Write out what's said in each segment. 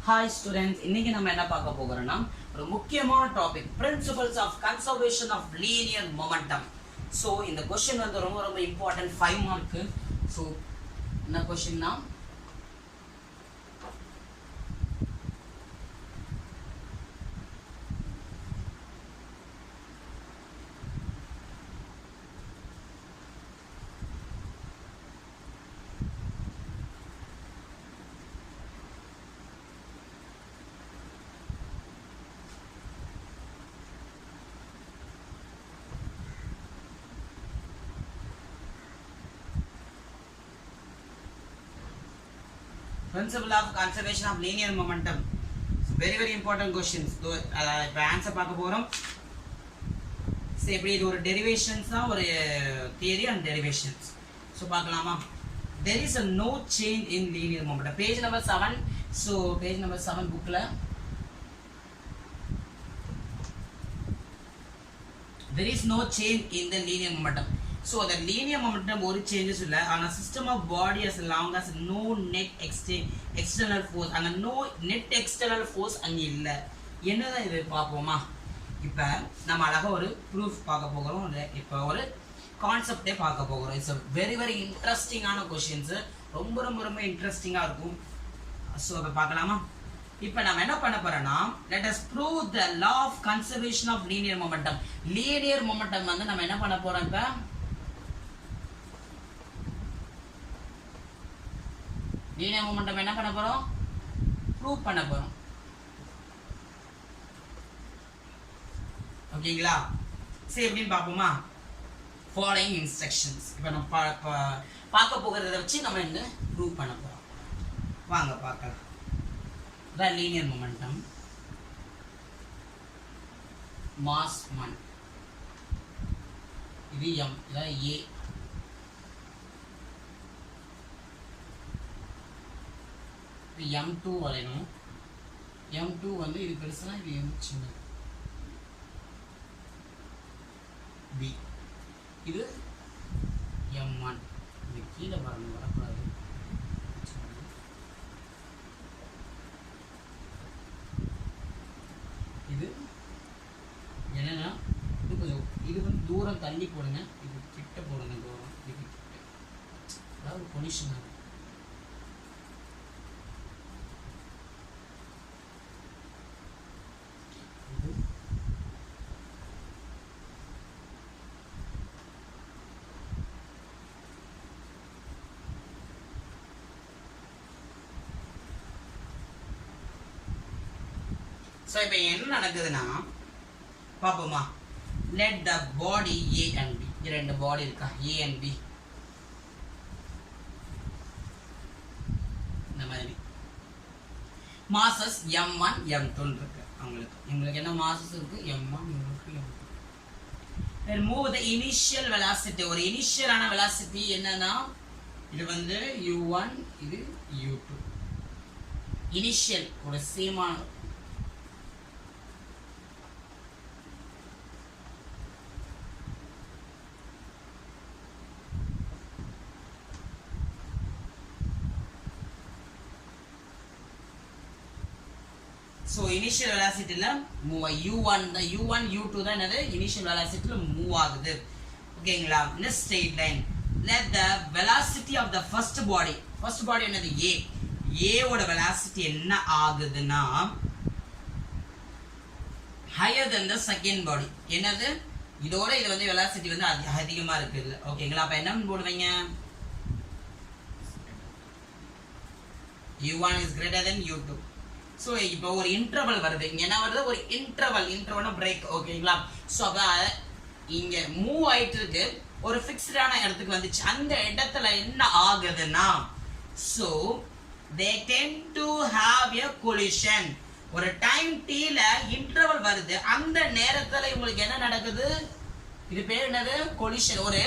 Hi students, இன்னைக்கு நம்ம என்ன பார்க்க போறோம்னா ஒரு முக்கியமான topic principles of conservation of linear momentum. So இந்த क्वेश्चन வந்து ரொம்ப இம்பார்ட்டன்ட் 5 மார்க். So என்ன क्वेश्चनனா principle of conservation of linear momentum. Very important questions. இப்போ ஆன்சர் பார்க்க போறோம். சோ இப்படி இது ஒரு டெரிவேஷன்ஸ் தான், ஒரு தியரி அண்ட் டெரிவேஷன்ஸ். சோ பார்க்கலாமா? There is a no change in linear momentum. Page number 7. So page number 7 bookல there is no change in the linear momentum. So the linear momentum ஒரு changes இல்ல. ஆனா system of body as long as no net external force, அங்க no net external force அங்க இல்ல. என்னதான் இது பாப்போமா? இப்ப நம்ம அழகா ஒரு proof பார்க்க போறோம். இப்ப ஒரு கான்செப்டே பார்க்க போறோம். இட்ஸ் very இன்ட்ரஸ்டிங் ஆன क्वेश्चंस. ரொம்ப இன்ட்ரஸ்டிங்கா இருக்கும். சோ அத பார்க்கலாமா? இப்ப நாம என்ன பண்ண போறோம்னா let us prove the law of conservation of linear momentum. linear momentum வந்து நம்ம என்ன பண்ண போறோம்? இப்ப linear momentum என்ன பண்ண போறோம்? ப்ரூவ் பண்ண போறோம். ஓகேங்களா? சரி எப்படின்னு பாப்போமா? following instructions. இப்ப நம்ம பார்க்க போகிறத வச்சு நம்ம என்ன ப்ரூவ் பண்ண போறோம். வாங்க பார்க்கலாம். The linear momentum, mass 1, இது m, இது a, இது m2 வரையணும். m2 வந்து இது பெருசுனா இது சின்னது, b, இது m1, இது கீழே வரக்கூடாது. இது என்னன்னா இது வந்து தூரம் தள்ளி போடுங்க, இது கிட்ட போடுங்க. தூரம் இது கிட்ட, அதாவது பொசிஷன் ஆகும். So இப்போ என்ன நடக்குதுன்னா பாப்போமா? let the body A and B, ரெண்டு பாடி இருக்கா, A and B, இந்த மாதிரி masses m1 m2 இருக்கு. உங்களுக்கு என்ன masses இருக்கு? m1 இருக்கு, m2. then move the initial velocity. ஒரு initial ஆன velocity என்னன்னா இது வந்து u1, இது u2. initial ஒரு சேம் ஆன so initial velocity ல move u1, the u1 u2 தான் என்னது initial velocity ல move ஆகுது. ஓகேங்களா? in a straight line let the velocity of the first body என்னது a ஓட velocity என்ன ஆகுதுன்னா higher than the second body. என்னது இதோட இது வந்து velocity வந்து அதிகமா இருக்குது. ஓகேங்களா? அப்ப என்ன போடுவீங்க? u1 is greater than u2. So இப்போ ஒரு இன்டர்வல் வருது. இங்க என்ன வருது? ஒரு இன்டர்வல்னா பிரேக். ஓகேங்களா? சோ அப்ப இங்க மூவ் ஆயிட்டு இருக்கு, ஒரு ஃபிக்ஸ்டான இடத்துக்கு வந்துச்சு. அந்த இடத்துல என்ன ஆகுதுன்னா so they tend to have a collision. ஒரு டைம் t ல இன்டர்வல் வருது. அந்த நேரத்துல உங்களுக்கு என்ன நடக்குது? இது பேர் என்னது? collision. ஒரு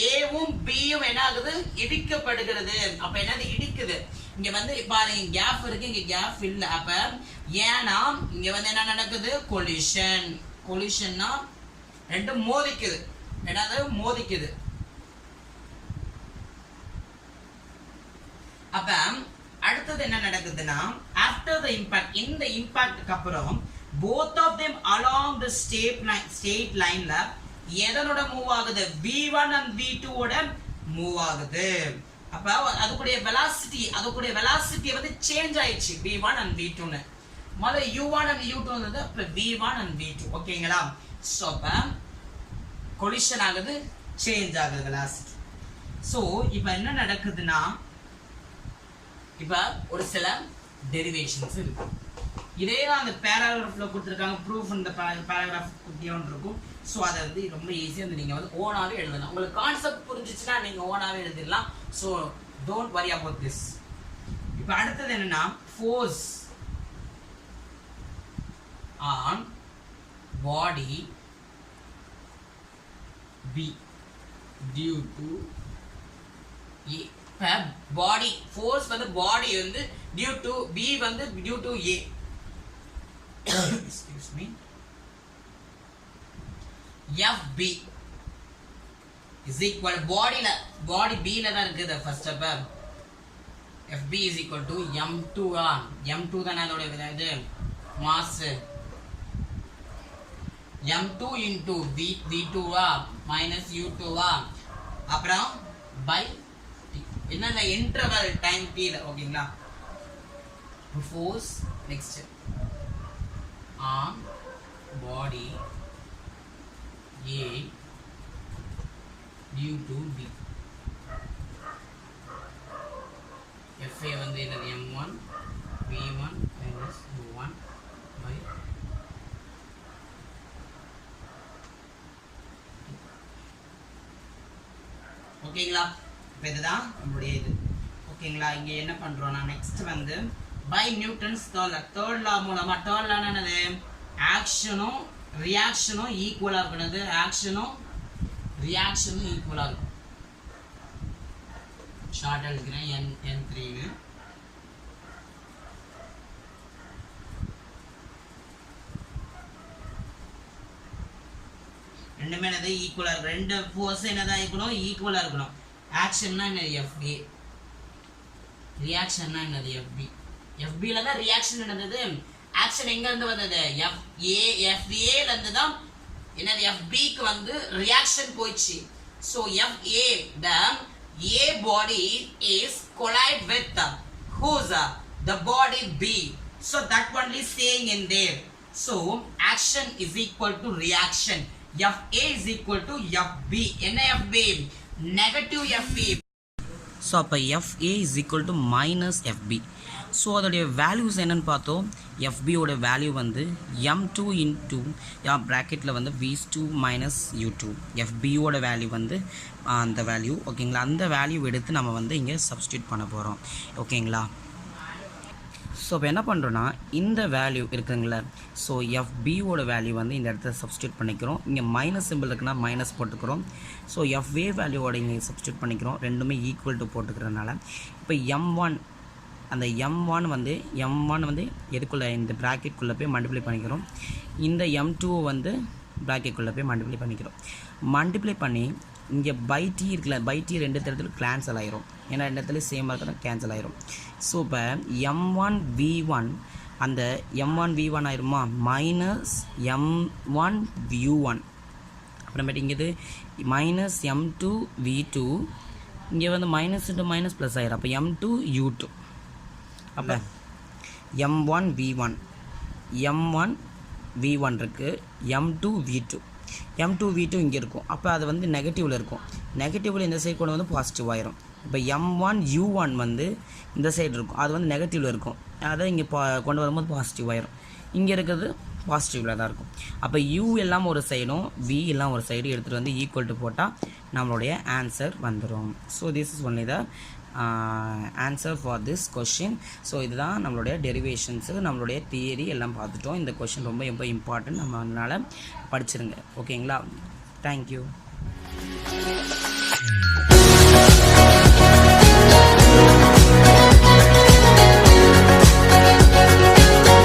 ஏவும் பியும் என்ன ஆகுது? இடிக்கப்படுகிறது. அப்ப என்னது? இடிக்குது. இங்க வந்து பாருங்க கேப் இருக்கு, இங்க கேப் இல்ல. அப்ப ஏன்னா இங்க வந்து என்ன நடக்குது? கொலிஷன்னா ரெண்டும் மோதிக்குது. என்னது? மோதிக்குது. அப்ப அடுத்தது என்ன நடக்குதுன்னா ஆஃப்டர் த இம்பாக்ட், இந்த இம்பாக்ட்க்கு அப்புறம் both of them along the straight lineல எதனோட மூவ் ஆகுது, v1 and v2 ஓட மூவ் ஆகுது. அப்ப அதுக்குடைய வெலாசிட்டி வந்து சேஞ்ச் ஆயிடுச்சு v1 and v2 னு. முதல்ல u1 and u2 வந்தது, அப்ப v1 and v2. ஓகேங்களா? சோ அப்ப கொலிஷன் ஆகுது, சேஞ்ச் ஆகுது வெலாசிட்டி. சோ இப்போ என்ன நடக்குதுன்னா இப்ப ஒரு சில டெரிவேஷன்ஸ் இருக்கு. இதே தான் அந்த பேராகிராஃப்ல கொடுத்துருக்காங்க, ப்ரூஃப் இந்த பேராகிராஃப் குட்டியோன்னு இருக்கும். ஸோ அதை வந்து ரொம்ப ஈஸியாக வந்து நீங்கள் வந்து ஓனாகவே எழுதலாம். உங்களுக்கு கான்செப்ட் புரிஞ்சிச்சுன்னா நீங்கள் ஓனாகவே எழுதிடலாம். So don't worry about this. இப்போ அடுத்தது என்னன்னா force on body B due to A. Body force வந்து பாடி வந்து டியூ டு பி வந்து due to A. excuse me, FB is equal body B ல தான் இருக்குது first step. FB is equal to m2 m2 தான் அதோட இது mass. m2 into v2 minus u2 அப்புறம் by என்னன்னா இன்டர்வல் டைம் t ல. ஓகேங்களா? Force next on body A due to B. FA வந்து என்னது m1 v1 minus u1 by ஓகேங்களா? இப்போ இதுதான் நம்மளுடைய இது. ஓகேங்களா? இங்கே என்ன பண்ணுறோம்னா நெக்ஸ்ட் வந்து பை நியூட்டன்ஸ் தேர்ட் லா மூலமா, தேர்ட் லா என்னது, ஆக்ஷனும் ரியாக்ஷனும் ஈக்குவலா இருக்கணும். ஆக்ஷனும் ரியாக்ஷனும் ஈக்குவலா இருக்கும். ஷார்ட் எழுதுகிறேன் n3 னு. ரெண்டுமே என்னது ஈக்குவலா இருக்கும். ரெண்டு ஃபோர்ஸ் என்னதான் இருக்கணும், ஈக்குவலா இருக்கணும். ஆக்ஷன்னா என்னது FA, ரியாக்ஷன்னா என்னது FB. FB ல தான் ரியாக்ஷன் நடந்தது. ஆக்ஷன் எங்க இருந்து வந்தது, FA ல இருந்து தான் என்னது FB க்கு வந்து ரியாக்ஷன் போயிடுச்சு. So FA, the A body is collide with whose, the body B. So that only saying in there. So action is equal to reaction. FA is equal to FB. என்ன FB, negative FB. So அப்ப FA is equal to minus FB. So அதோடைய values என்னென்னு பார்த்தோம். எஃபியோட value வந்து m2 into ப்ராக்கெட்டில் வந்து v2 minus u2. எஃபியோட value வந்து அந்த வேல்யூ. ஓகேங்களா? அந்த வேல்யூ எடுத்து நம்ம வந்து இங்கே சப்ஸ்டியூட் பண்ண போகிறோம். ஓகேங்களா? ஸோ இப்போ என்ன பண்ணுறோன்னா இந்த வேல்யூ இருக்குங்களா, ஸோ எஃபியோட வேல்யூ வந்து இந்த இடத்துல சப்ஸ்டியூட் பண்ணிக்கிறோம். இங்கே மைனஸ் சிம்பிள் இருக்குன்னா மைனஸ் போட்டுக்கிறோம். ஸோ எஃப்ஏ வேல்யூவோட இங்கே சப்ஸ்டியூட் பண்ணிக்கிறோம். ரெண்டுமே ஈக்குவல் டு போட்டுக்கிறதுனால இப்போ m1, அந்த m1 வந்து எதுக்குள்ளே, இந்த ப்ராக்கெட்குள்ளே போய் மல்டிப்ளை பண்ணிக்கிறோம். இந்த m2 வந்து ப்ராக்கெட்குள்ளே போய் மல்டிப்ளை பண்ணிக்கிறோம். மல்டிப்ளை பண்ணி இங்கே பை டி இருக்குல்ல, பை டி ரெண்டு இடத்துல கேன்சல் ஆயிரும். ஏன்னா ரெண்டு இடத்துல சேமாக இருக்கிற கேன்சல் ஆயிரும். ஸோ இப்போ m1v1, அந்த m1v1 ஆயிருமா மைனஸ் m1u1. அப்புறமேட்டு இங்கே இது மைனஸ் m2v2, இங்கே வந்து மைனஸ் இன்ட்டு மைனஸ் ப்ளஸ் ஆயிரும். அப்போ m2u2. அப்போ m1v1 இருக்குது, m2v2 இங்கே இருக்கும். அப்போ அது வந்து நெகட்டிவில் இருக்கும். நெகட்டிவில் இந்த சைடு கொண்டு வந்து பாசிட்டிவ் ஆயிரும். இப்போ m1u1 வந்து இந்த சைடு இருக்கும், அது வந்து நெகட்டிவில் இருக்கும். அதை இங்கே கொண்டு வரும்போது பாசிட்டிவ் ஆயிரும். இங்கே இருக்கிறது பாசிட்டிவில் தான் இருக்கும். அப்போ u எல்லாம் ஒரு சைடும் v எல்லாம் ஒரு சைடு எடுத்துகிட்டு வந்து ஈக்குவல் டு போட்டால் நம்மளுடைய ஆன்சர் வந்துடும். So this is only the answer for this question. So இதுதான் நம்மளுடைய டெரிவேஷன்ஸு, நம்மளுடைய தியரி எல்லாம் பார்த்துட்டோம். இந்த கொஷின் ரொம்ப ரொம்ப இம்பார்ட்டன்ட், நம்ம அதனால் படிச்சிருங்க. ஓகேங்களா? தேங்க்யூ.